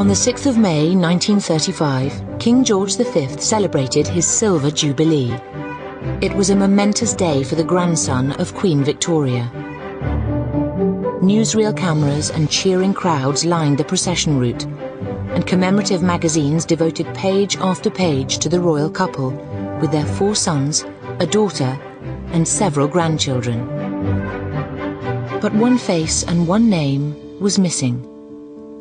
On the 6th of May 1935, King George V celebrated his Silver Jubilee. It was a momentous day for the grandson of Queen Victoria. Newsreel cameras and cheering crowds lined the procession route, and commemorative magazines devoted page after page to the royal couple, with their 4 sons, a daughter, and several grandchildren. But one face and one name was missing.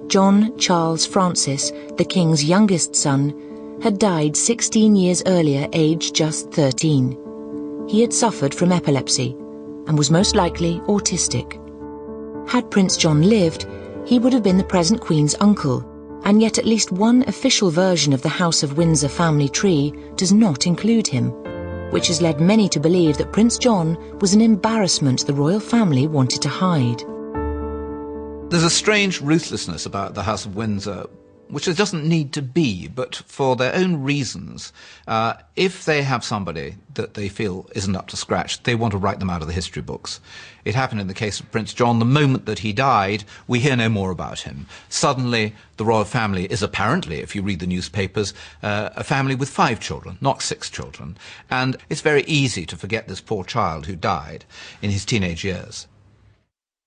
John Charles Francis, the King's youngest son, had died 16 years earlier, aged just 13. He had suffered from epilepsy and was most likely autistic. Had Prince John lived, he would have been the present Queen's uncle, and yet at least one official version of the House of Windsor family tree does not include him, which has led many to believe that Prince John was an embarrassment the royal family wanted to hide. There's a strange ruthlessness about the House of Windsor, which there doesn't need to be, but for their own reasons, if they have somebody that they feel isn't up to scratch, they want to write them out of the history books. It happened in the case of Prince John. The moment that he died, we hear no more about him. Suddenly, the royal family is apparently, if you read the newspapers, a family with 5 children, not 6 children. And it's very easy to forget this poor child who died in his teenage years.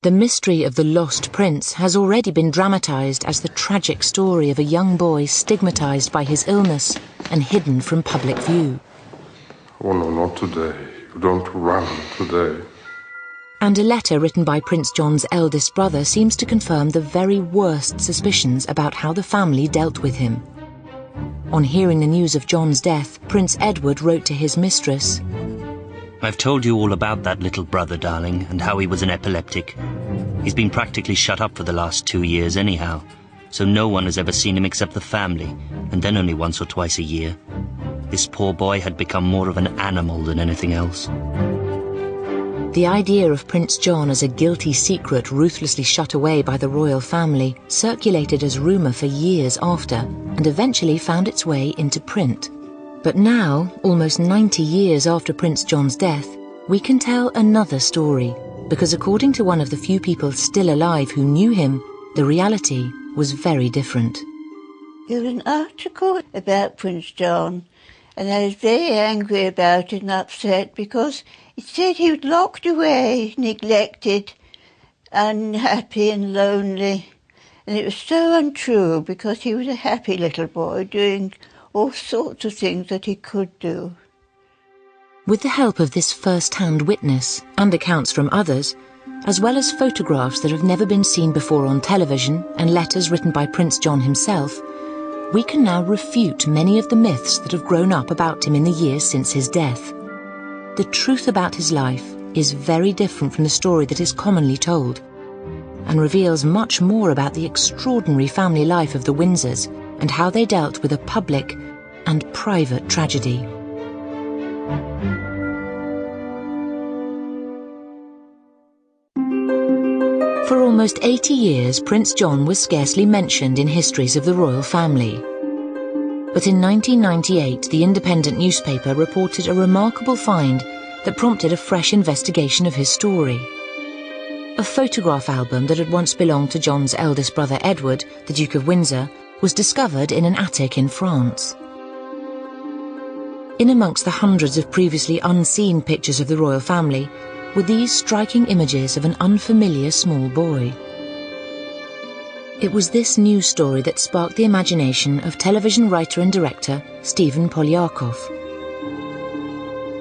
The mystery of the lost prince has already been dramatised as the tragic story of a young boy stigmatised by his illness and hidden from public view. Oh no, not today. You don't run today. And a letter written by Prince John's eldest brother seems to confirm the very worst suspicions about how the family dealt with him. On hearing the news of John's death, Prince Edward wrote to his mistress, "I've told you all about that little brother, darling, and how he was an epileptic. He's been practically shut up for the last 2 years anyhow, so no one has ever seen him except the family, and then only once or twice a year. This poor boy had become more of an animal than anything else." The idea of Prince John as a guilty secret ruthlessly shut away by the royal family circulated as rumour for years after, and eventually found its way into print. But now, almost 90 years after Prince John's death, we can tell another story, because according to one of the few people still alive who knew him, the reality was very different. There was an article about Prince John, and I was very angry about it and upset because it said he was locked away, neglected, unhappy and lonely. And it was so untrue because he was a happy little boy doing all sorts of things that he could do. With the help of this first-hand witness and accounts from others, as well as photographs that have never been seen before on television and letters written by Prince John himself, we can now refute many of the myths that have grown up about him in the years since his death. The truth about his life is very different from the story that is commonly told, and reveals much more about the extraordinary family life of the Windsors and how they dealt with a public and private tragedy. For almost 80 years, Prince John was scarcely mentioned in histories of the royal family. But in 1998, the Independent newspaper reported a remarkable find that prompted a fresh investigation of his story. A photograph album that had once belonged to John's eldest brother Edward, the Duke of Windsor, was discovered in an attic in France. In amongst the hundreds of previously unseen pictures of the royal family were these striking images of an unfamiliar small boy. It was this news story that sparked the imagination of television writer and director Stephen Polyarkov.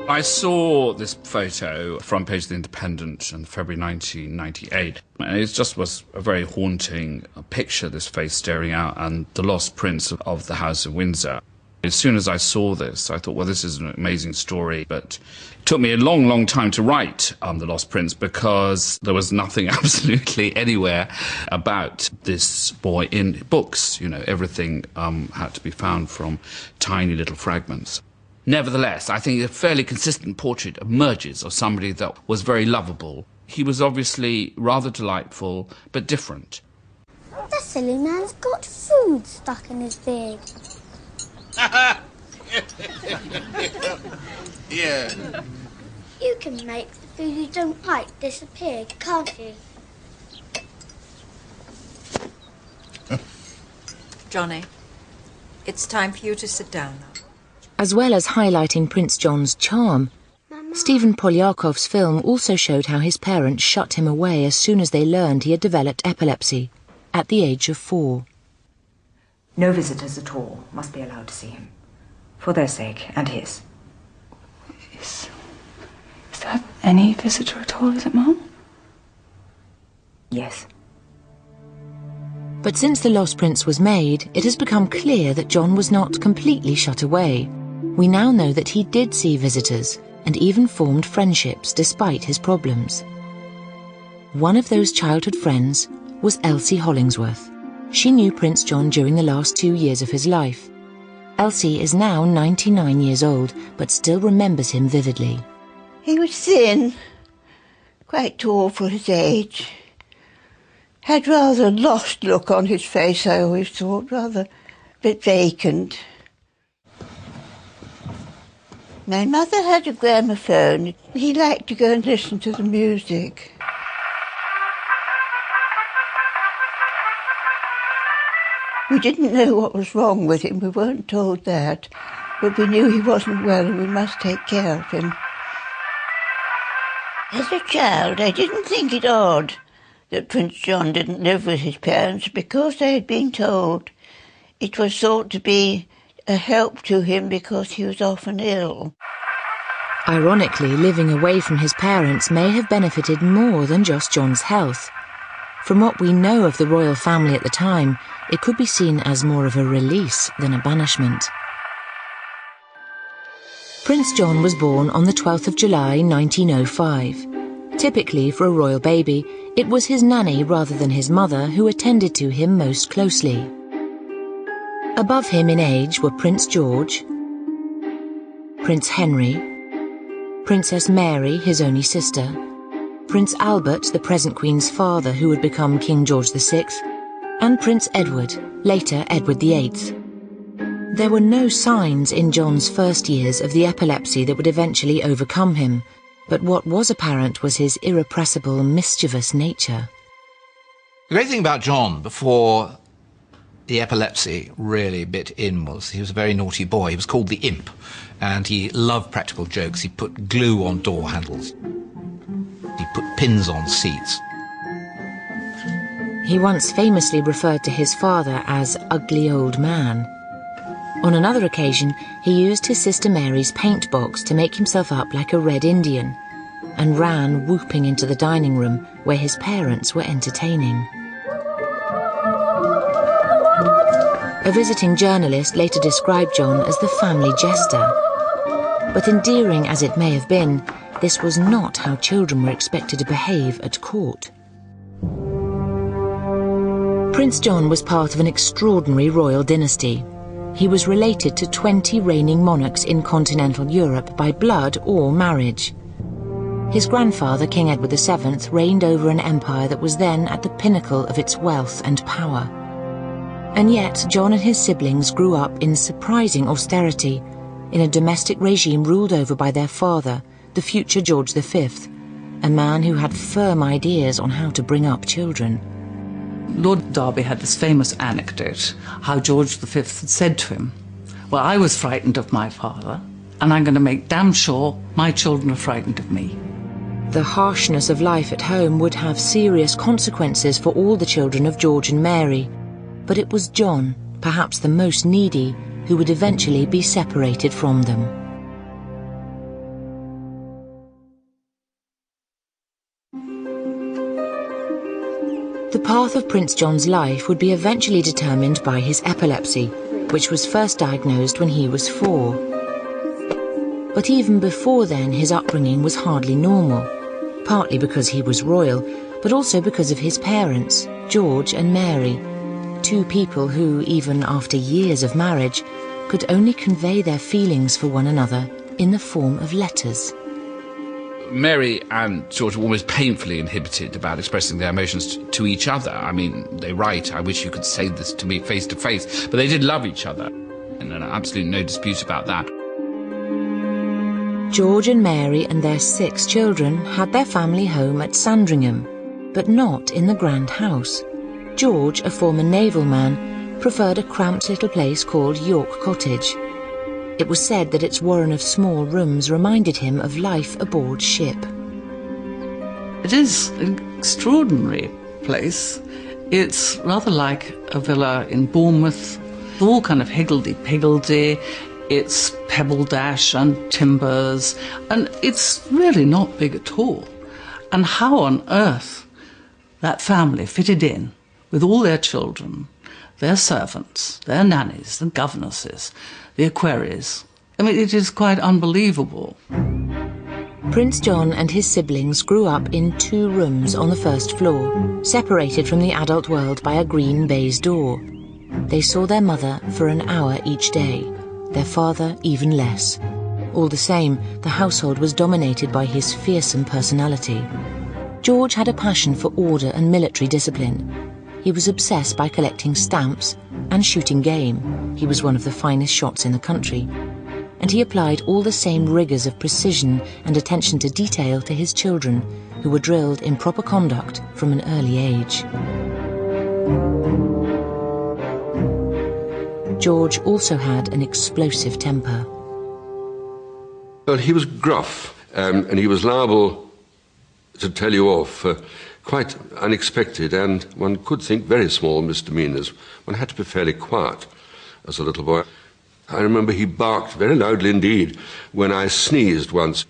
I saw this photo, front page of The Independent, in February 1998. And it just was a very haunting picture, this face staring out, and the lost prince of the House of Windsor. As soon as I saw this, I thought, well, this is an amazing story, but it took me a long, long time to write The Lost Prince because there was nothing absolutely anywhere about this boy in books. You know, everything had to be found from tiny little fragments. Nevertheless, I think a fairly consistent portrait emerges of somebody that was very lovable. He was obviously rather delightful, but different. The silly man's got food stuck in his beard. Yeah. You can make the food you don't like disappear, can't you? Johnny, it's time for you to sit down now. As well as highlighting Prince John's charm, Stephen Polyakov's film also showed how his parents shut him away as soon as they learned he had developed epilepsy, at the age of 4. No visitors at all must be allowed to see him, for their sake and his. Is that any visitor at all, is it, Mum? Yes. But since The Lost Prince was made, it has become clear that John was not completely shut away. We now know that he did see visitors, and even formed friendships despite his problems. One of those childhood friends was Elsie Hollingsworth. She knew Prince John during the last 2 years of his life. Elsie is now 99 years old, but still remembers him vividly. He was thin, quite tall for his age. Had rather a lost look on his face, I always thought, rather a bit vacant. My mother had a gramophone. He liked to go and listen to the music. We didn't know what was wrong with him, we weren't told that, but we knew he wasn't well and we must take care of him. As a child, I didn't think it odd that Prince John didn't live with his parents because I had been told it was thought to be a help to him because he was often ill. Ironically, living away from his parents may have benefited more than just John's health. From what we know of the royal family at the time, it could be seen as more of a release than a banishment. Prince John was born on the 12th of July 1905. Typically, for a royal baby, it was his nanny rather than his mother who attended to him most closely. Above him in age were Prince George, Prince Henry, Princess Mary, his only sister, Prince Albert, the present Queen's father who would become King George VI, and Prince Edward, later Edward VIII. There were no signs in John's first years of the epilepsy that would eventually overcome him, but what was apparent was his irrepressible, mischievous nature. The great thing about John before the epilepsy really bit in was he was a very naughty boy. He was called the Imp, and he loved practical jokes. He put glue on door handles. He put pins on seats. He once famously referred to his father as ugly old man. On another occasion, he used his sister Mary's paint box to make himself up like a Red Indian, and ran whooping into the dining room where his parents were entertaining. A visiting journalist later described John as the family jester. But endearing as it may have been, this was not how children were expected to behave at court. Prince John was part of an extraordinary royal dynasty. He was related to 20 reigning monarchs in continental Europe by blood or marriage. His grandfather, King Edward VII, reigned over an empire that was then at the pinnacle of its wealth and power. And yet, John and his siblings grew up in surprising austerity, in a domestic regime ruled over by their father, the future George V, a man who had firm ideas on how to bring up children. Lord Derby had this famous anecdote, how George V had said to him, "Well, I was frightened of my father, and I'm going to make damn sure my children are frightened of me." The harshness of life at home would have serious consequences for all the children of George and Mary, but it was John, perhaps the most needy, who would eventually be separated from them. The path of Prince John's life would be eventually determined by his epilepsy, which was first diagnosed when he was 4. But even before then, his upbringing was hardly normal, partly because he was royal, but also because of his parents, George and Mary, two people who, even after years of marriage, could only convey their feelings for one another in the form of letters. Mary and George were almost painfully inhibited about expressing their emotions to each other. I mean, they write, "I wish you could say this to me face to face," but they did love each other, and absolutely no dispute about that. George and Mary and their 6 children had their family home at Sandringham, but not in the grand house. George, a former naval man, preferred a cramped little place called York Cottage. It was said that its warren of small rooms reminded him of life aboard ship. It is an extraordinary place. It's rather like a villa in Bournemouth, all kind of higgledy-piggledy. It's pebble dash and timbers, and it's really not big at all. And how on earth that family fitted in with all their children, their servants, their nannies, the governesses, the equerries. I mean, it is quite unbelievable. Prince John and his siblings grew up in 2 rooms on the first floor, separated from the adult world by a green baize door. They saw their mother for an hour each day, their father even less. All the same, the household was dominated by his fearsome personality. George had a passion for order and military discipline. He was obsessed by collecting stamps and shooting game. He was one of the finest shots in the country. And he applied all the same rigours of precision and attention to detail to his children, who were drilled in proper conduct from an early age. George also had an explosive temper. Well, he was gruff, and he was liable to tell you off quite unexpected, and one could think very small misdemeanours. One had to be fairly quiet as a little boy. I remember he barked very loudly indeed when I sneezed once,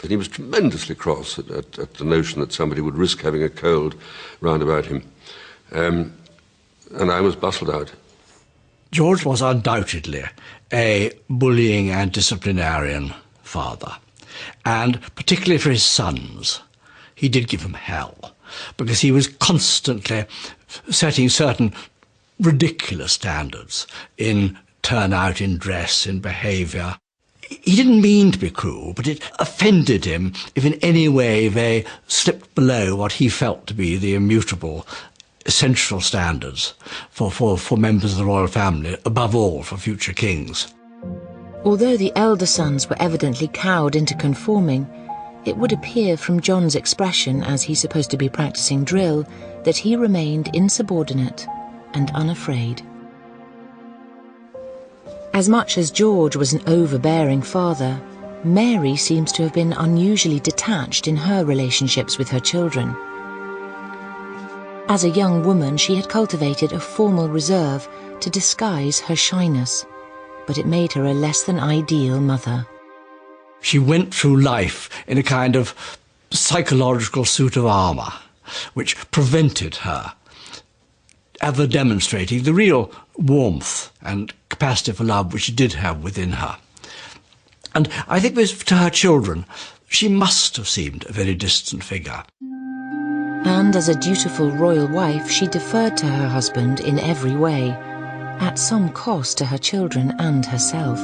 and he was tremendously cross at the notion that somebody would risk having a cold round about him. And I was bustled out. George was undoubtedly a bullying and disciplinarian father, and particularly for his sons, he did give them hell, because he was constantly setting certain ridiculous standards in turnout, in dress, in behaviour. He didn't mean to be cruel, but it offended him if in any way they slipped below what he felt to be the immutable essential standards for members of the royal family, above all for future kings. Although the elder sons were evidently cowed into conforming, it would appear from John's expression as he's supposed to be practicing drill that he remained insubordinate and unafraid. As much as George was an overbearing father, Mary seems to have been unusually detached in her relationships with her children. As a young woman, she had cultivated a formal reserve to disguise her shyness, but it made her a less than ideal mother. She went through life in a kind of psychological suit of armour, which prevented her ever demonstrating the real warmth and capacity for love which she did have within her. And I think to her children, she must have seemed a very distant figure. And as a dutiful royal wife, she deferred to her husband in every way, at some cost to her children and herself.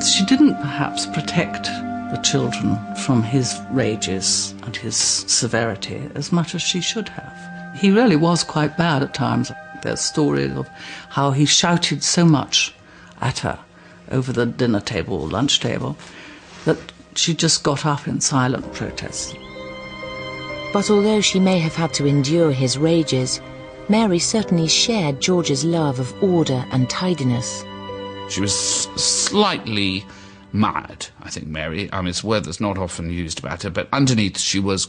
She didn't perhaps protect the children from his rages and his severity as much as she should have. He really was quite bad at times. There's stories of how he shouted so much at her over the dinner table or lunch table that she just got up in silent protest. But although she may have had to endure his rages, Mary certainly shared George's love of order and tidiness. She was slightly mad, I think, Mary. I mean, it's a word that's not often used about her, but underneath she was,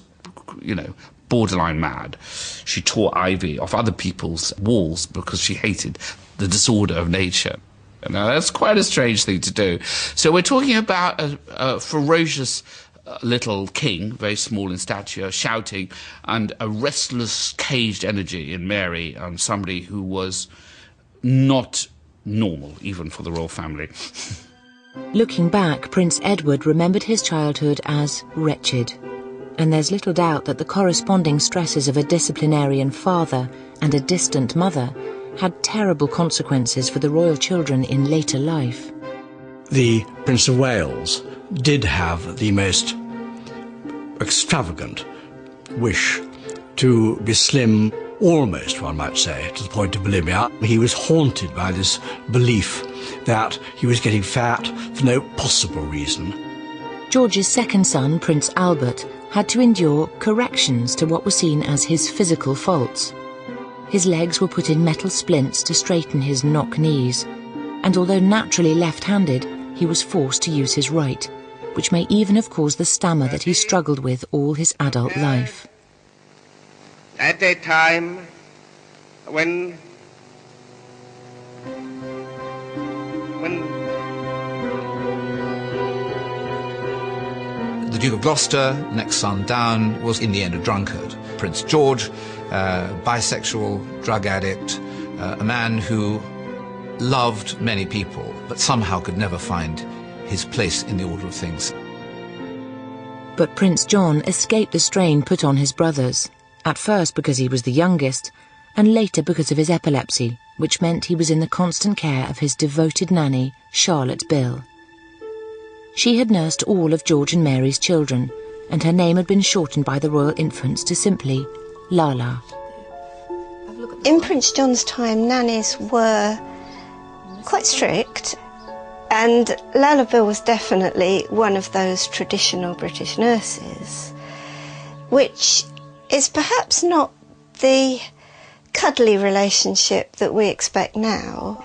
borderline mad. She tore ivy off other people's walls because she hated the disorder of nature. Now, that's quite a strange thing to do. So we're talking about a ferocious little king, very small in stature, shouting, and a restless, caged energy in Mary, and somebody who was not normal, even for the royal family. Looking back, Prince Edward remembered his childhood as wretched, and there's little doubt that the corresponding stresses of a disciplinarian father and a distant mother had terrible consequences for the royal children in later life. The Prince of Wales did have the most extravagant wish to be slim, almost, one might say, to the point of bulimia. He was haunted by this belief that he was getting fat for no possible reason. George's second son, Prince Albert, had to endure corrections to what were seen as his physical faults. His legs were put in metal splints to straighten his knock knees, and although naturally left-handed, he was forced to use his right, which may even have caused the stammer that he struggled with all his adult life. At a time when The Duke of Gloucester, next son down, was in the end a drunkard. Prince George, bisexual, drug addict, a man who loved many people, but somehow could never find his place in the order of things. But Prince John escaped the strain put on his brothers, at first because he was the youngest, and later because of his epilepsy, which meant he was in the constant care of his devoted nanny, Charlotte Bill. She had nursed all of George and Mary's children, and her name had been shortened by the royal infants to simply Lala. In Prince John's time, nannies were quite strict, and Lala Bill was definitely one of those traditional British nurses, which is perhaps not the cuddly relationship that we expect now.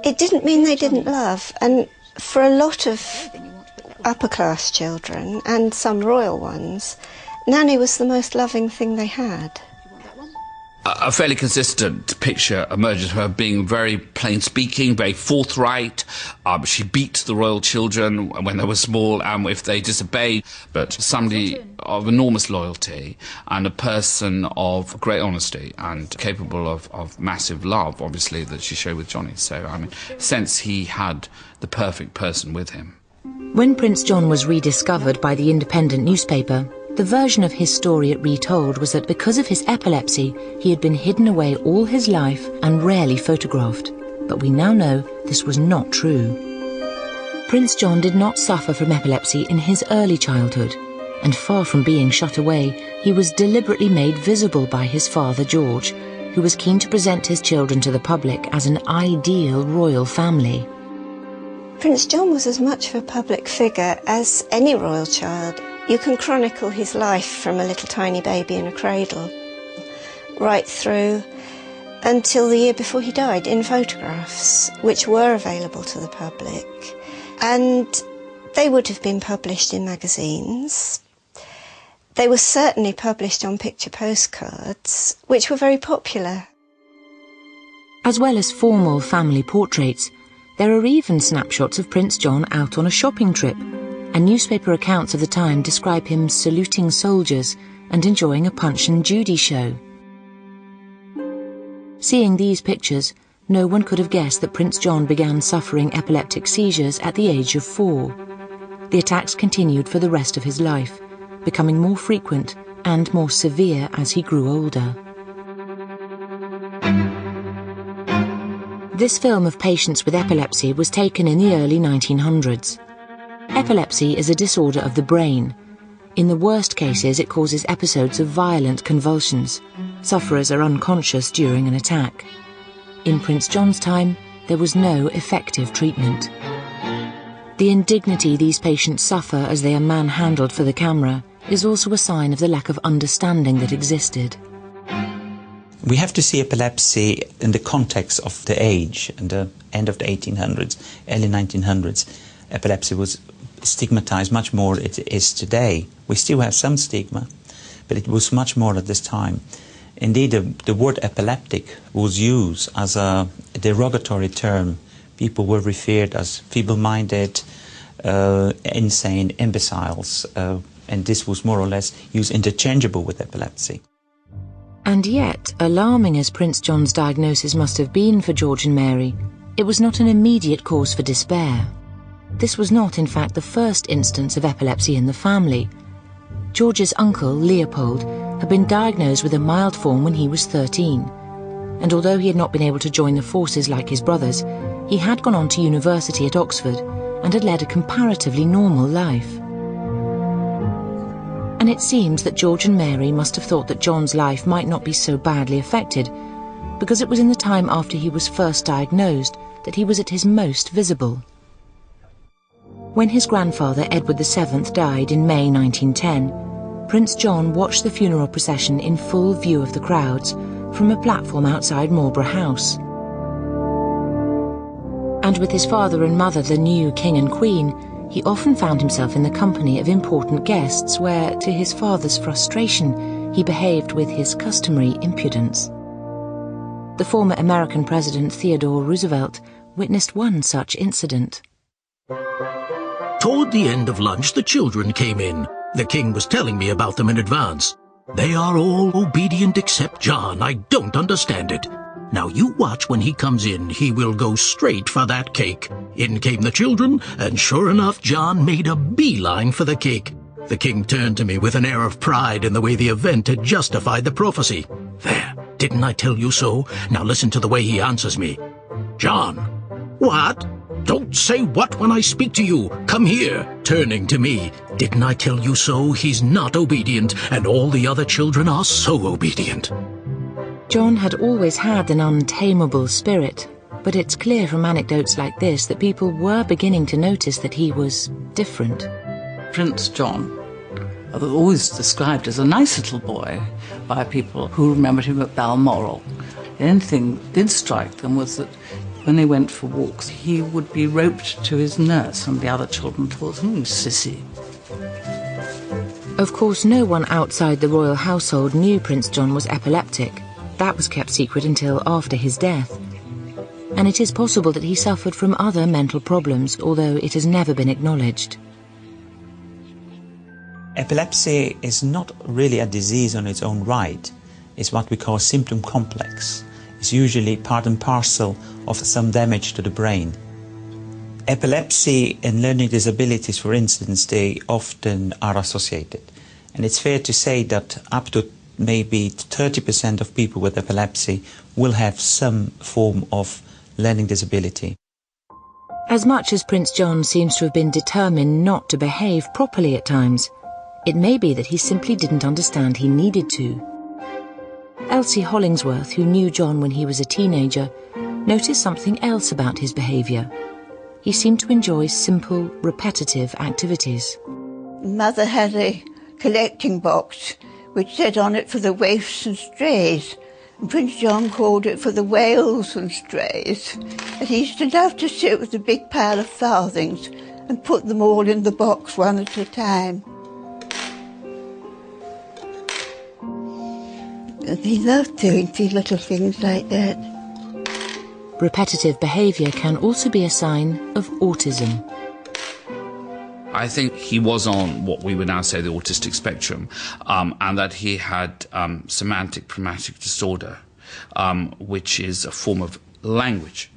It didn't mean they didn't love, and for a lot of upper-class children, and some royal ones, Nanny was the most loving thing they had. A fairly consistent picture emerges of her being very plain-speaking, very forthright. She beat the royal children when they were small and if they disobeyed, but somebody of enormous loyalty and a person of great honesty and capable of massive love, obviously, that she showed with Johnny. So, I mean, since he had the perfect person with him. When Prince John was rediscovered by the Independent newspaper, the version of his story it retold was that because of his epilepsy, he had been hidden away all his life and rarely photographed. But we now know this was not true. Prince John did not suffer from epilepsy in his early childhood, and far from being shut away, he was deliberately made visible by his father George, who was keen to present his children to the public as an ideal royal family. Prince John was as much of a public figure as any royal child. You can chronicle his life from a little tiny baby in a cradle right through until the year before he died in photographs, which were available to the public. And they would have been published in magazines. They were certainly published on picture postcards, which were very popular. As well as formal family portraits, there are even snapshots of Prince John out on a shopping trip, and newspaper accounts of the time describe him saluting soldiers and enjoying a Punch and Judy show. Seeing these pictures, no one could have guessed that Prince John began suffering epileptic seizures at the age of 4. The attacks continued for the rest of his life, becoming more frequent and more severe as he grew older. This film of patients with epilepsy was taken in the early 1900s. Epilepsy is a disorder of the brain. In the worst cases, it causes episodes of violent convulsions. Sufferers are unconscious during an attack. In Prince John's time, there was no effective treatment. The indignity these patients suffer as they are manhandled for the camera is also a sign of the lack of understanding that existed. We have to see epilepsy in the context of the age. In the end of the 1800s, early 1900s, epilepsy was stigmatized much more than it is today. We still have some stigma, but it was much more at this time. Indeed, the word epileptic was used as a derogatory term. People were referred as feeble-minded, insane, imbeciles, and this was more or less used interchangeable with epilepsy. And yet, alarming as Prince John's diagnosis must have been for George and Mary, it was not an immediate cause for despair. This was not, in fact, the first instance of epilepsy in the family. George's uncle, Leopold, had been diagnosed with a mild form when he was 13, and although he had not been able to join the forces like his brothers, he had gone on to university at Oxford and had led a comparatively normal life. And it seems that George and Mary must have thought that John's life might not be so badly affected, because it was in the time after he was first diagnosed that he was at his most visible. When his grandfather, Edward VII, died in May 1910, Prince John watched the funeral procession in full view of the crowds, from a platform outside Marlborough House. And with his father and mother, the new King and Queen, he often found himself in the company of important guests where, to his father's frustration, he behaved with his customary impudence. The former American President Theodore Roosevelt witnessed one such incident. Toward the end of lunch, the children came in. The king was telling me about them in advance. They are all obedient except John. I don't understand it. Now you watch when he comes in. He will go straight for that cake. In came the children, and sure enough, John made a beeline for the cake. The king turned to me with an air of pride in the way the event had justified the prophecy. There, didn't I tell you so? Now listen to the way he answers me. John. What? Don't say what when I speak to you. Come here, turning to me. Didn't I tell you so? He's not obedient, and all the other children are so obedient. John had always had an untamable spirit, but it's clear from anecdotes like this that people were beginning to notice that he was different. Prince John was always described as a nice little boy by people who remembered him at Balmoral. The only thing that did strike them was that when they went for walks, he would be roped to his nurse, and the other children thought, sissy. Of course, no one outside the royal household knew Prince John was epileptic. That was kept secret until after his death. And it is possible that he suffered from other mental problems, although it has never been acknowledged. Epilepsy is not really a disease on its own right. It's what we call symptom complex. It's usually part and parcel of some damage to the brain. Epilepsy and learning disabilities, for instance, they often are associated. And it's fair to say that up to maybe 30% of people with epilepsy will have some form of learning disability. As much as Prince John seems to have been determined not to behave properly at times, it may be that he simply didn't understand he needed to. Elsie Hollingsworth, who knew John when he was a teenager, noticed something else about his behaviour. He seemed to enjoy simple, repetitive activities. Mother had a collecting box which said on it for the waifs and strays, and Prince John called it for the whales and strays. And he used to love to sit with a big pile of farthings and put them all in the box one at a time. And he loved doing these little things like that. Repetitive behaviour can also be a sign of autism. I think he was on what we would now say the autistic spectrum, and that he had semantic pragmatic disorder, which is a form of language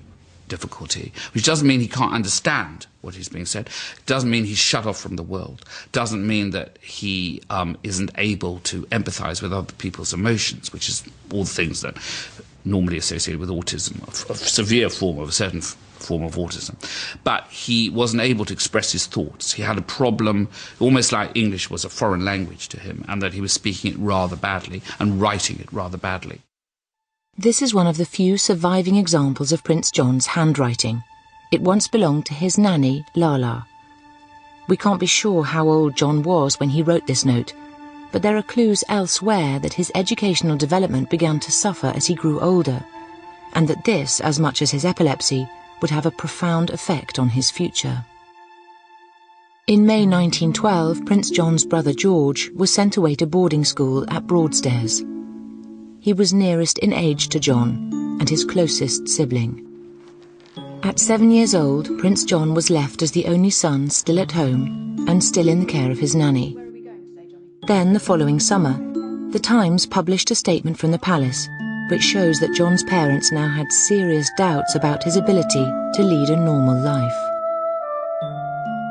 difficulty, which doesn't mean he can't understand what is being said, doesn't mean he's shut off from the world, doesn't mean that he isn't able to empathise with other people's emotions, which is all the things that normally associated with autism, a severe form of a certain form of autism. But he wasn't able to express his thoughts. He had a problem, almost like English was a foreign language to him, and that he was speaking it rather badly and writing it rather badly. This is one of the few surviving examples of Prince John's handwriting. It once belonged to his nanny, Lala. We can't be sure how old John was when he wrote this note, but there are clues elsewhere that his educational development began to suffer as he grew older, and that this, as much as his epilepsy, would have a profound effect on his future. In May 1912, Prince John's brother George was sent away to boarding school at Broadstairs. He was nearest in age to John and his closest sibling. At 7 years old, Prince John was left as the only son still at home and still in the care of his nanny. Then, the following summer, The Times published a statement from the palace which shows that John's parents now had serious doubts about his ability to lead a normal life.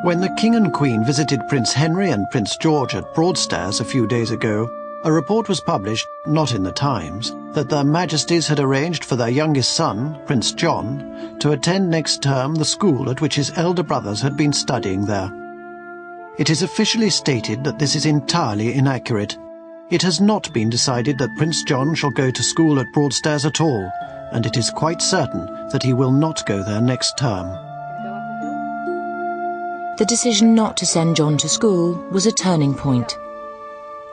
When the King and Queen visited Prince Henry and Prince George at Broadstairs a few days ago, a report was published, not in the Times, that their Majesties had arranged for their youngest son, Prince John, to attend next term the school at which his elder brothers had been studying there. It is officially stated that this is entirely inaccurate. It has not been decided that Prince John shall go to school at Broadstairs at all, and it is quite certain that he will not go there next term. The decision not to send John to school was a turning point.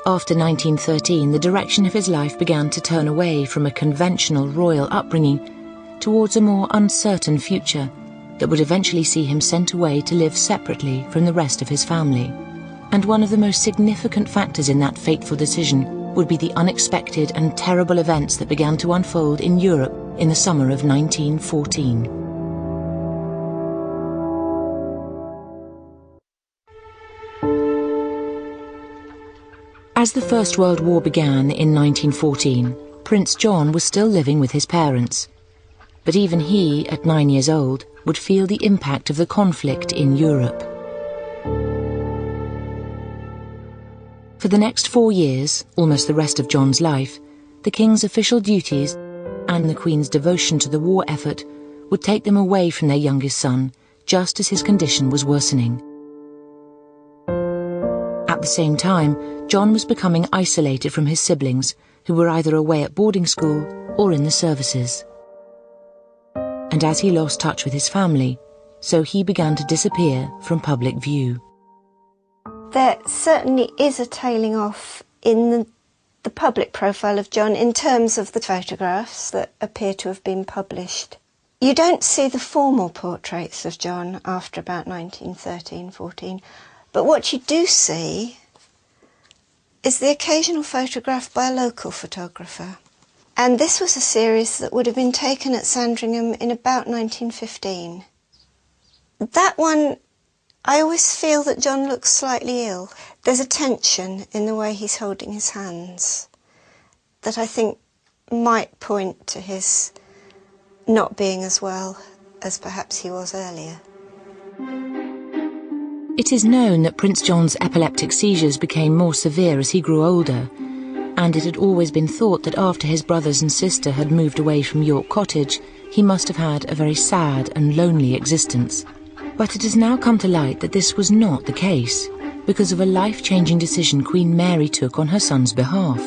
After 1913, the direction of his life began to turn away from a conventional royal upbringing towards a more uncertain future that would eventually see him sent away to live separately from the rest of his family. And one of the most significant factors in that fateful decision would be the unexpected and terrible events that began to unfold in Europe in the summer of 1914. As the First World War began in 1914, Prince John was still living with his parents. But even he, at 9 years old, would feel the impact of the conflict in Europe. For the next 4 years, almost the rest of John's life, the King's official duties and the Queen's devotion to the war effort would take them away from their youngest son, just as his condition was worsening. At the same time, John was becoming isolated from his siblings, who were either away at boarding school or in the services. And as he lost touch with his family, so he began to disappear from public view. There certainly is a tailing off in the public profile of John in terms of the photographs that appear to have been published. You don't see the formal portraits of John after about 1913-14, but what you do see is the occasional photograph by a local photographer. And this was a series that would have been taken at Sandringham in about 1915. That one, I always feel that John looks slightly ill. There's a tension in the way he's holding his hands that I think might point to his not being as well as perhaps he was earlier. It is known that Prince John's epileptic seizures became more severe as he grew older, and it had always been thought that after his brothers and sister had moved away from York Cottage, he must have had a very sad and lonely existence. But it has now come to light that this was not the case, because of a life-changing decision Queen Mary took on her son's behalf.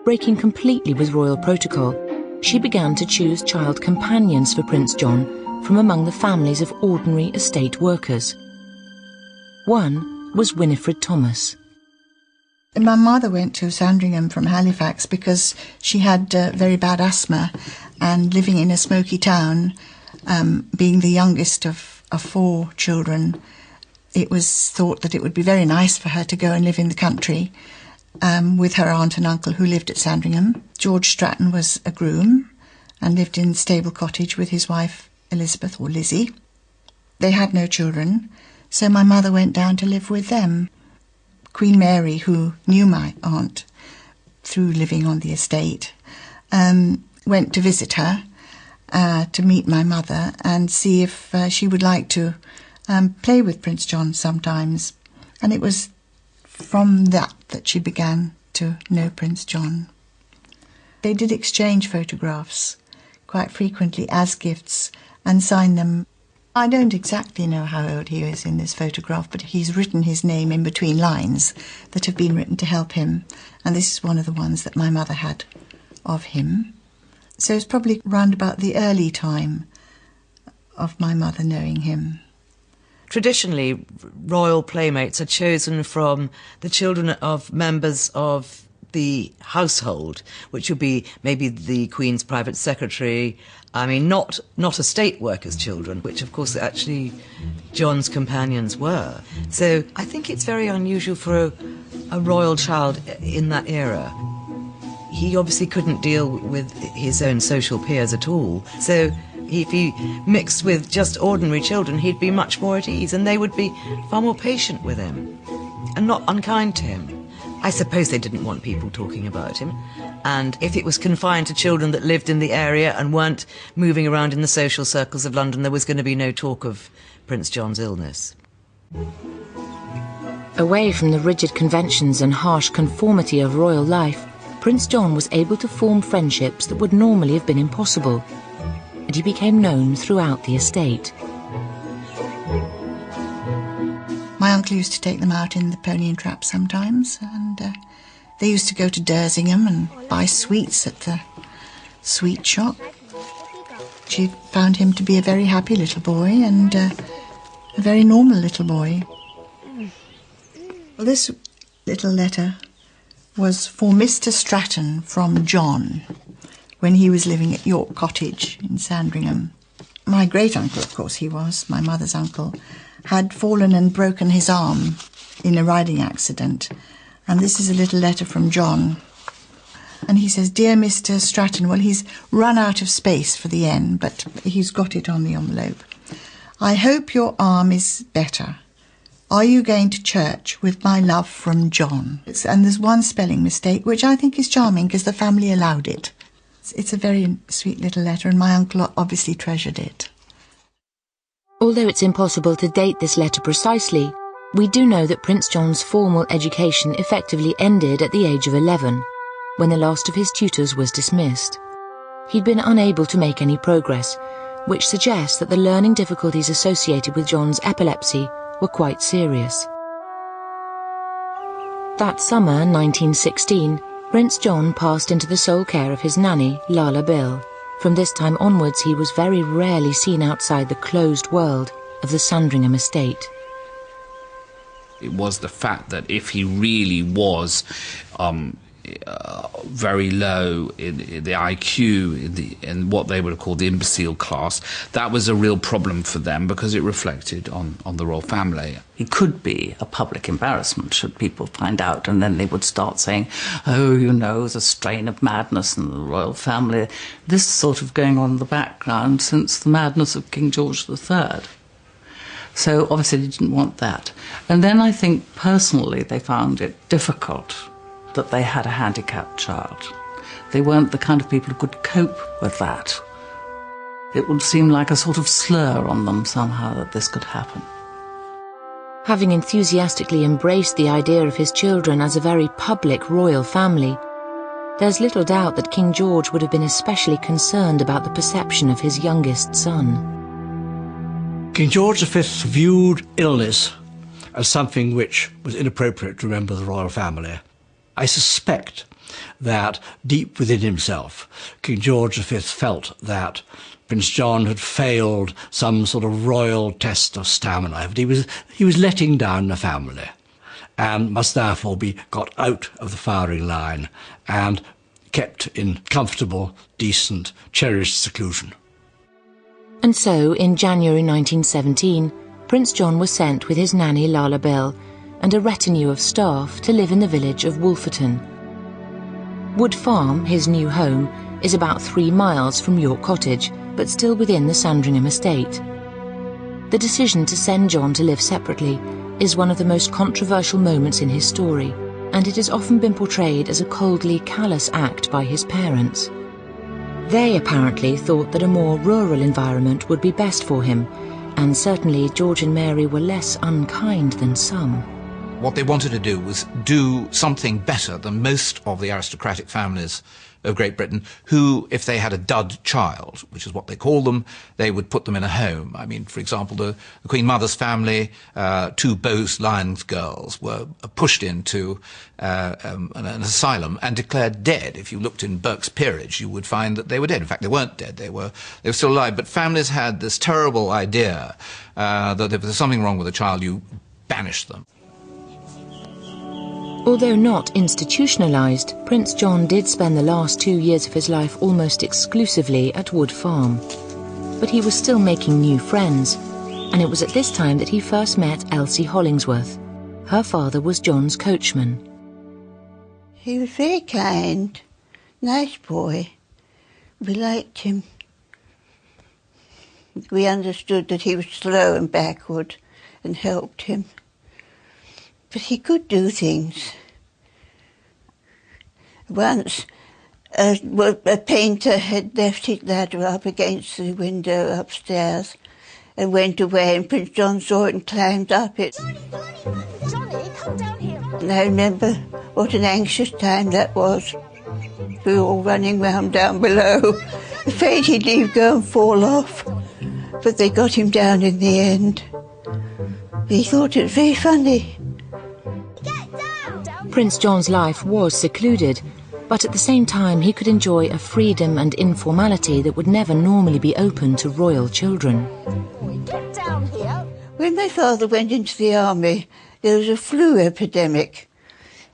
Breaking completely with royal protocol, she began to choose child companions for Prince John from among the families of ordinary estate workers. One was Winifred Thomas. My mother went to Sandringham from Halifax because she had very bad asthma, and living in a smoky town, being the youngest of 4 children, it was thought that it would be very nice for her to go and live in the country with her aunt and uncle who lived at Sandringham. George Stratton was a groom and lived in Stable Cottage with his wife Elizabeth, or Lizzie. They had no children, so my mother went down to live with them. Queen Mary, who knew my aunt through living on the estate, went to visit her to meet my mother and see if she would like to play with Prince John sometimes. And it was from that she began to know Prince John. They did exchange photographs quite frequently as gifts and sign them. I don't exactly know how old he is in this photograph, but he's written his name in between lines that have been written to help him, and this is one of the ones that my mother had of him. So it's probably round about the early time of my mother knowing him. Traditionally, royal playmates are chosen from the children of members of the household, which would be maybe the Queen's private secretary. I mean, not estate workers' children, which of course actually John's companions were. So I think it's very unusual for a royal child in that era. He obviously couldn't deal with his own social peers at all. So if he mixed with just ordinary children, he'd be much more at ease, and they would be far more patient with him and not unkind to him. I suppose they didn't want people talking about him, and if it was confined to children that lived in the area and weren't moving around in the social circles of London, there was going to be no talk of Prince John's illness. Away from the rigid conventions and harsh conformity of royal life, Prince John was able to form friendships that would normally have been impossible, and he became known throughout the estate. My uncle used to take them out in the Pony and Trap sometimes, and they used to go to Dersingham and buy sweets at the sweet shop. She found him to be a very happy little boy and a very normal little boy. Well, this little letter was for Mr. Stratton from John when he was living at York Cottage in Sandringham. My great-uncle, of course he was, my mother's uncle, had fallen and broken his arm in a riding accident. And this is a little letter from John. And he says, "Dear Mr. Stratton," well, he's run out of space for the N, but he's got it on the envelope. "I hope your arm is better. Are you going to church? With my love from John." And there's one spelling mistake, which I think is charming because the family allowed it. It's a very sweet little letter, and my uncle obviously treasured it. Although it's impossible to date this letter precisely, we do know that Prince John's formal education effectively ended at the age of 11, when the last of his tutors was dismissed. He'd been unable to make any progress, which suggests that the learning difficulties associated with John's epilepsy were quite serious. That summer, 1916, Prince John passed into the sole care of his nanny, Lala Bill. From this time onwards, he was very rarely seen outside the closed world of the Sandringham estate. It was the fact that if he really was very low in the IQ, in what they would have called the imbecile class, that was a real problem for them because it reflected on the royal family. He could be a public embarrassment should people find out, and then they would start saying, "Oh, you know, the strain of madness in the royal family." This sort of going on in the background since the madness of King George III. So obviously they didn't want that. And then I think personally they found it difficult that they had a handicapped child. They weren't the kind of people who could cope with that. It would seem like a sort of slur on them somehow that this could happen. Having enthusiastically embraced the idea of his children as a very public royal family, there's little doubt that King George would have been especially concerned about the perception of his youngest son. King George V viewed illness as something which was inappropriate to a member of the royal family. I suspect that deep within himself, King George V felt that Prince John had failed some sort of royal test of stamina. He was letting down the family and must therefore be got out of the firing line and kept in comfortable, decent, cherished seclusion. And so, in January 1917, Prince John was sent with his nanny Lala Bill and a retinue of staff to live in the village of Wolferton. Wood Farm, his new home, is about 3 miles from York Cottage, but still within the Sandringham estate. The decision to send John to live separately is one of the most controversial moments in his story, and it has often been portrayed as a coldly callous act by his parents. They apparently thought that a more rural environment would be best for him, and certainly George and Mary were less unkind than some. What they wanted to do was do something better than most of the aristocratic families of Great Britain, who, if they had a dud child, which is what they call them, they would put them in a home. I mean, for example, the Queen Mother's family, 2 Bowes-Lyons girls were pushed into an asylum and declared dead. If you looked in Burke's Peerage, you would find that they were dead. In fact, they weren't dead. They were still alive. But families had this terrible idea that if there's something wrong with a child, you banish them. Although not institutionalised, Prince John did spend the last 2 years of his life almost exclusively at Wood Farm. But he was still making new friends, and it was at this time that he first met Elsie Hollingsworth. Her father was John's coachman. He was very kind, nice boy. We liked him. We understood that he was slow and backward and helped him. But he could do things. Once, a painter had left his ladder up against the window upstairs and went away, and Prince John saw it and climbed up it. Johnny, come down here. And I remember what an anxious time that was. We were all running round down below, afraid he'd leave go and fall off. But they got him down in the end. He thought it was very funny. Prince John's life was secluded, but at the same time he could enjoy a freedom and informality that would never normally be open to royal children. Get down here. When my father went into the army, there was a flu epidemic,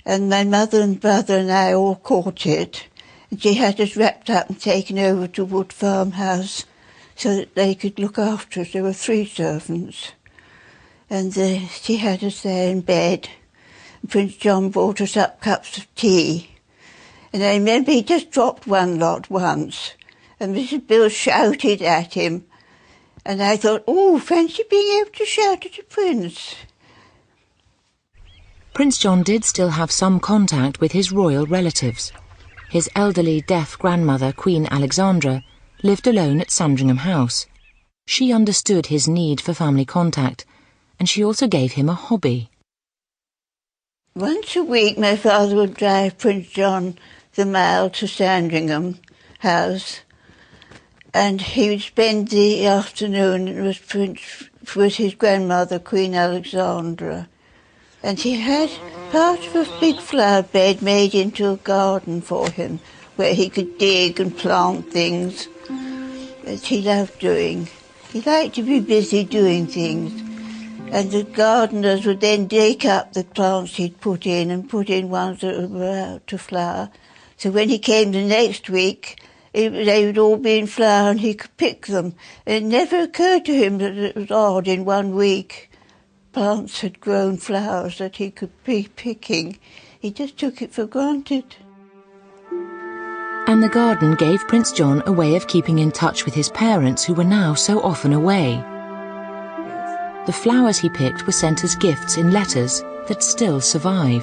And my mother and brother and I all caught it. And she had us wrapped up and taken over to Wood Farmhouse so that they could look after us. There were 3 servants. And she had us there in bed. And Prince John brought us up cups of tea. And I remember he just dropped one lot once. And Mrs. Bill shouted at him. And I thought, oh, fancy being able to shout at a prince. Prince John did still have some contact with his royal relatives. His elderly deaf grandmother, Queen Alexandra, lived alone at Sandringham House. She understood his need for family contact, and she also gave him a hobby. Once a week my father would drive Prince John the mile to Sandringham House, and he would spend the afternoon with his grandmother, Queen Alexandra. And he had part of a big flower bed made into a garden for him, where he could dig and plant things that he loved doing. He liked to be busy doing things. And the gardeners would then dig up the plants he'd put in and put in ones that were out to flower. So when he came the next week, they would all be in flower and he could pick them. It never occurred to him that it was odd in 1 week. Plants had grown flowers that he could be picking. He just took it for granted. And the garden gave Prince John a way of keeping in touch with his parents who were now so often away. The flowers he picked were sent as gifts in letters that still survive.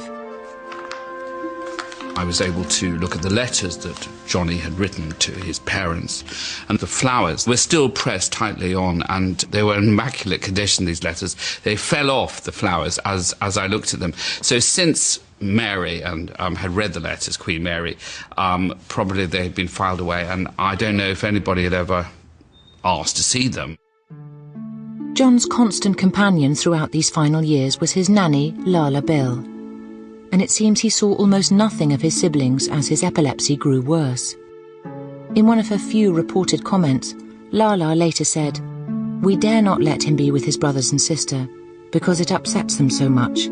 I was able to look at the letters that Johnny had written to his parents, and the flowers were still pressed tightly on, and they were in immaculate condition, these letters. They fell off, the flowers, as I looked at them. So since Mary and had read the letters, Queen Mary, probably they had been filed away, and I don't know if anybody had ever asked to see them. John's constant companion throughout these final years was his nanny, Lala Bill. And it seems he saw almost nothing of his siblings as his epilepsy grew worse. In one of her few reported comments, Lala later said, "We dare not let him be with his brothers and sister, because it upsets them so much,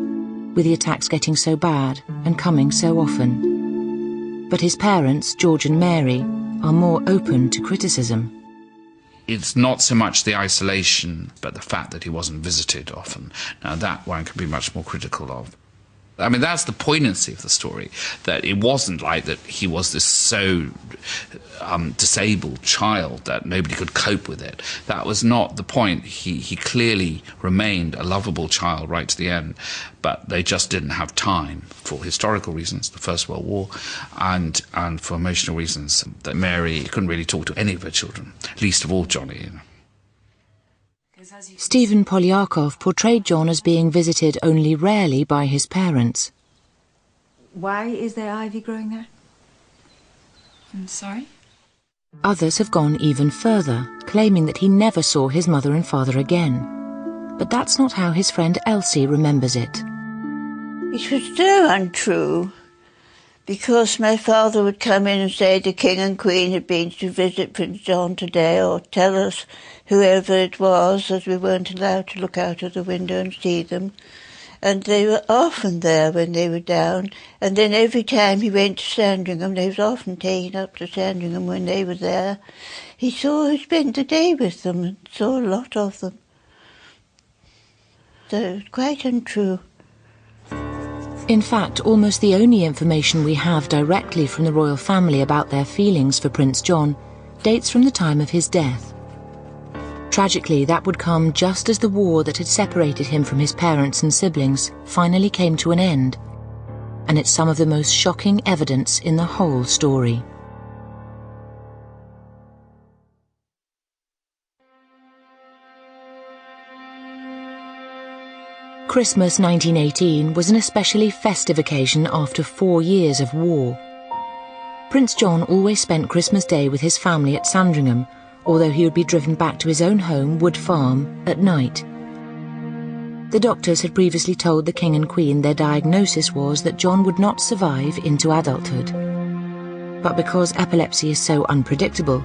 with the attacks getting so bad and coming so often." But his parents, George and Mary, are more open to criticism. It's not so much the isolation, but the fact that he wasn't visited often. Now that one can be much more critical of. I mean, that's the poignancy of the story, that it wasn't like that he was this so disabled child that nobody could cope with it. That was not the point. He clearly remained a lovable child right to the end, but they just didn't have time for historical reasons, the First World War, and for emotional reasons, that Mary couldn't really talk to any of her children, least of all Johnny, you know. Stephen Polyakov portrayed John as being visited only rarely by his parents. Why is there ivy growing there? I'm sorry? Others have gone even further, claiming that he never saw his mother and father again. But that's not how his friend Elsie remembers it. It was so untrue, because my father would come in and say the King and Queen had been to visit Prince John today, or tell us whoever it was, as we weren't allowed to look out of the window and see them. And they were often there when they were down, and then every time he went to Sandringham, they was often taken up to Sandringham when they were there. He spent the day with them and saw a lot of them. So it was quite untrue. In fact, almost the only information we have directly from the royal family about their feelings for Prince John dates from the time of his death. Tragically, that would come just as the war that had separated him from his parents and siblings finally came to an end, and it's some of the most shocking evidence in the whole story. Christmas 1918 was an especially festive occasion after 4 years of war. Prince John always spent Christmas Day with his family at Sandringham, although he would be driven back to his own home, Wood Farm, at night. The doctors had previously told the King and Queen their diagnosis was that John would not survive into adulthood. But because epilepsy is so unpredictable,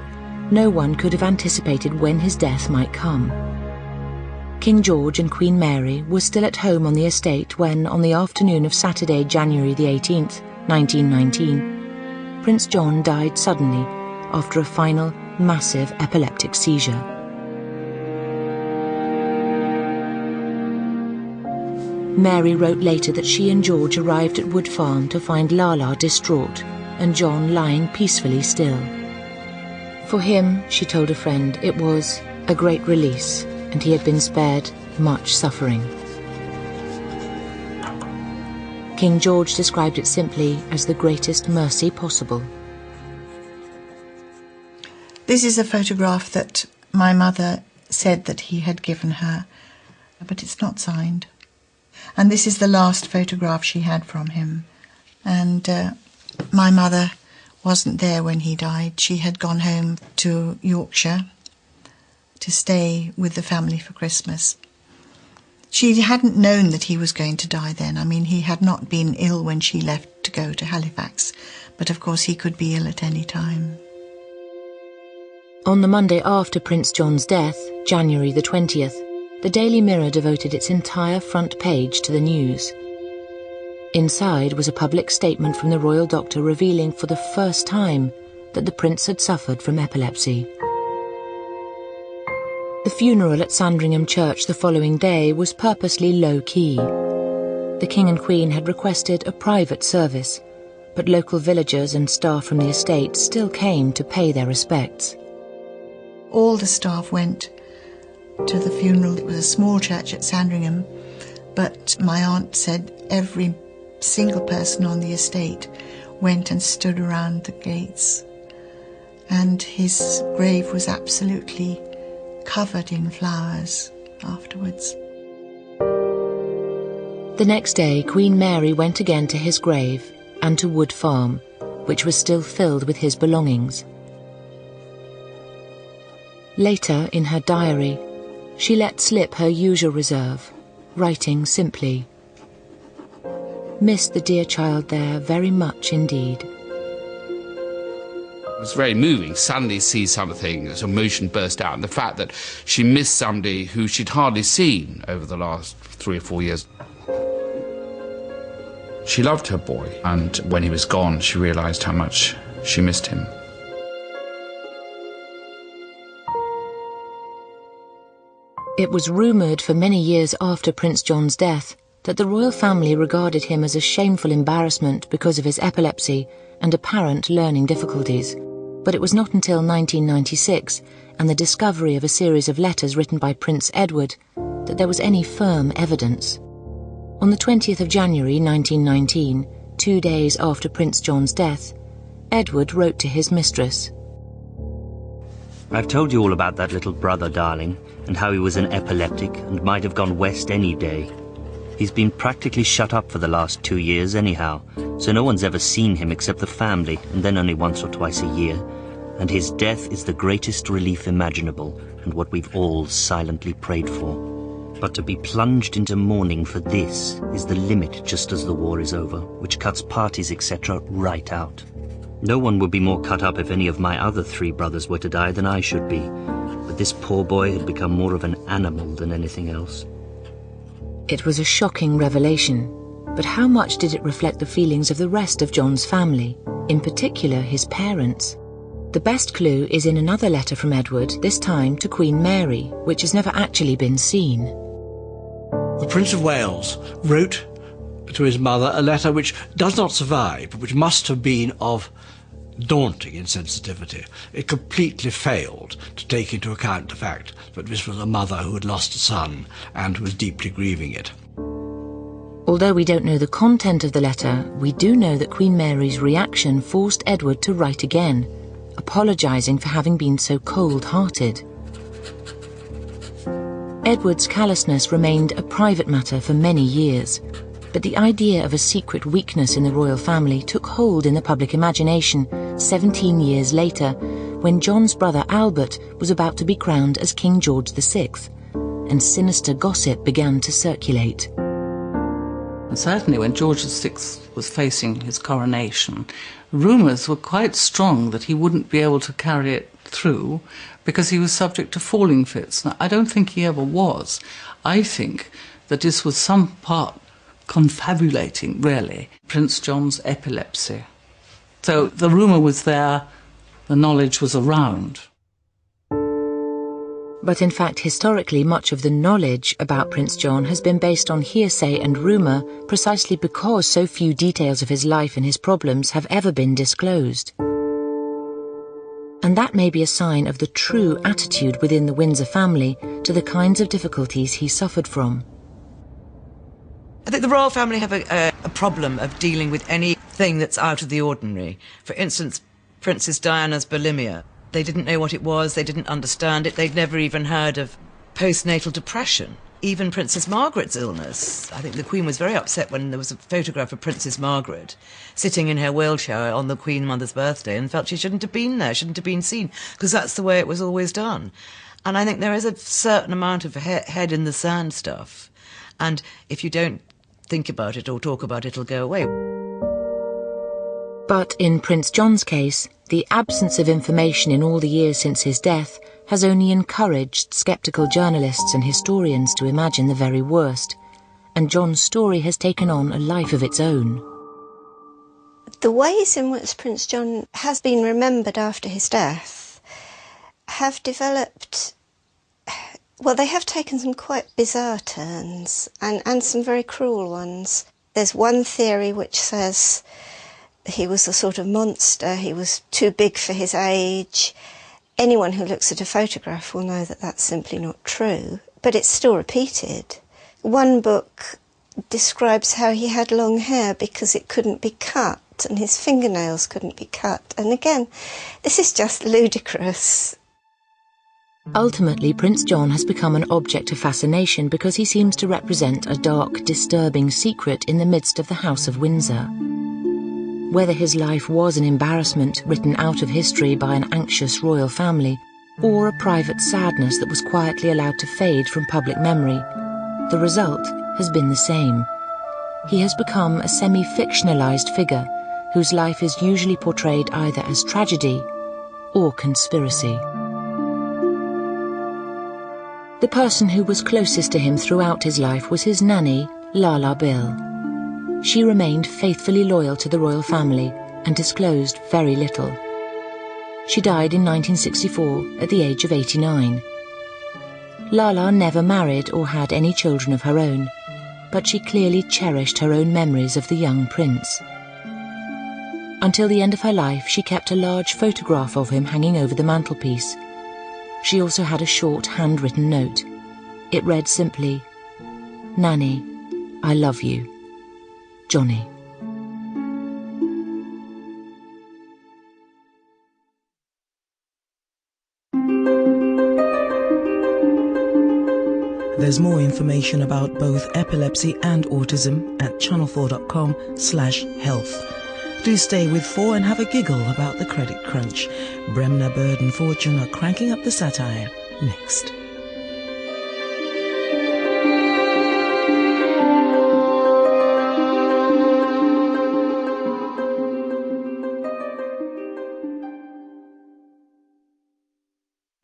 no one could have anticipated when his death might come. King George and Queen Mary were still at home on the estate when, on the afternoon of Saturday, January the 18th, 1919, Prince John died suddenly after a final, massive epileptic seizure. Mary wrote later that she and George arrived at Wood Farm to find Lala distraught and John lying peacefully still. For him, she told a friend, it was a great release, and he had been spared much suffering. King George described it simply as the greatest mercy possible. This is a photograph that my mother said that he had given her, but it's not signed. And this is the last photograph she had from him. And my mother wasn't there when he died. She had gone home to Yorkshire to stay with the family for Christmas. She hadn't known that he was going to die then. I mean, he had not been ill when she left to go to Halifax, but of course he could be ill at any time. On the Monday after Prince John's death, January the 20th, the Daily Mirror devoted its entire front page to the news. Inside was a public statement from the royal doctor revealing for the first time that the prince had suffered from epilepsy. The funeral at Sandringham Church the following day was purposely low-key. The King and Queen had requested a private service, but local villagers and staff from the estate still came to pay their respects. All the staff went to the funeral. It was a small church at Sandringham, but my aunt said every single person on the estate went and stood around the gates, and his grave was absolutely covered in flowers afterwards. The next day, Queen Mary went again to his grave and to Wood Farm, which was still filled with his belongings. Later, in her diary, she let slip her usual reserve, writing simply, "Missed the dear child there very much indeed." It was very moving. Suddenly see something, as emotion burst out, and the fact that she missed somebody who she'd hardly seen over the last 3 or 4 years. She loved her boy, and when he was gone, she realised how much she missed him. It was rumoured for many years after Prince John's death that the royal family regarded him as a shameful embarrassment because of his epilepsy and apparent learning difficulties. But it was not until 1996 and the discovery of a series of letters written by Prince Edward that there was any firm evidence. On the 20th of January 1919, 2 days after Prince John's death, Edward wrote to his mistress, "I've told you all about that little brother, darling, and how he was an epileptic and might have gone west any day. He's been practically shut up for the last 2 years anyhow, so no one's ever seen him except the family, and then only once or twice a year. And his death is the greatest relief imaginable, and what we've all silently prayed for. But to be plunged into mourning for this is the limit just as the war is over, which cuts parties, etc. right out. No one would be more cut up if any of my other 3 brothers were to die than I should be, but this poor boy had become more of an animal than anything else." It was a shocking revelation, but how much did it reflect the feelings of the rest of John's family, in particular his parents? The best clue is in another letter from Edward, this time to Queen Mary, which has never actually been seen. The Prince of Wales wrote to his mother a letter which does not survive, but which must have been of daunting insensitivity. It completely failed to take into account the fact that this was a mother who had lost a son and who was deeply grieving it. Although we don't know the content of the letter, we do know that Queen Mary's reaction forced Edward to write again, apologising for having been so cold-hearted. Edward's callousness remained a private matter for many years, but the idea of a secret weakness in the royal family took hold in the public imagination 17 years later, when John's brother Albert was about to be crowned as King George VI, and sinister gossip began to circulate. And certainly when George VI was facing his coronation, rumours were quite strong that he wouldn't be able to carry it through because he was subject to falling fits. Now, I don't think he ever was. I think that this was some part confabulating, really, Prince John's epilepsy. So the rumour was there, the knowledge was around. But in fact, historically, much of the knowledge about Prince John has been based on hearsay and rumour precisely because so few details of his life and his problems have ever been disclosed. And that may be a sign of the true attitude within the Windsor family to the kinds of difficulties he suffered from. I think the royal family have a problem of dealing with anything that's out of the ordinary. For instance, Princess Diana's bulimia. They didn't know what it was, they didn't understand it, they'd never even heard of postnatal depression. Even Princess Margaret's illness. I think the Queen was very upset when there was a photograph of Princess Margaret sitting in her wheelchair on the Queen Mother's birthday and felt she shouldn't have been there, shouldn't have been seen, because that's the way it was always done. And I think there is a certain amount of head in the sand stuff. And if you don't think about it or talk about it, it'll go away. But in Prince John's case, the absence of information in all the years since his death has only encouraged sceptical journalists and historians to imagine the very worst, and John's story has taken on a life of its own. The ways in which Prince John has been remembered after his death have developed, well, they have taken some quite bizarre turns, and some very cruel ones. There's one theory which says he was a sort of monster, he was too big for his age. Anyone who looks at a photograph will know that that's simply not true, but it's still repeated. One book describes how he had long hair because it couldn't be cut, and his fingernails couldn't be cut. And again, this is just ludicrous. Ultimately, Prince John has become an object of fascination because he seems to represent a dark, disturbing secret in the midst of the House of Windsor. Whether his life was an embarrassment written out of history by an anxious royal family, or a private sadness that was quietly allowed to fade from public memory, the result has been the same. He has become a semi-fictionalized figure whose life is usually portrayed either as tragedy or conspiracy. The person who was closest to him throughout his life was his nanny, Lala Bill. She remained faithfully loyal to the royal family and disclosed very little. She died in 1964 at the age of 89. Lala never married or had any children of her own, but she clearly cherished her own memories of the young prince. Until the end of her life, she kept a large photograph of him hanging over the mantelpiece. She also had a short handwritten note. It read simply, "Nanny, I love you. Johnny." There's more information about both epilepsy and autism at channel4.com/health. Do stay with 4 and have a giggle about the credit crunch. Bremner, Bird and Fortune are cranking up the satire next.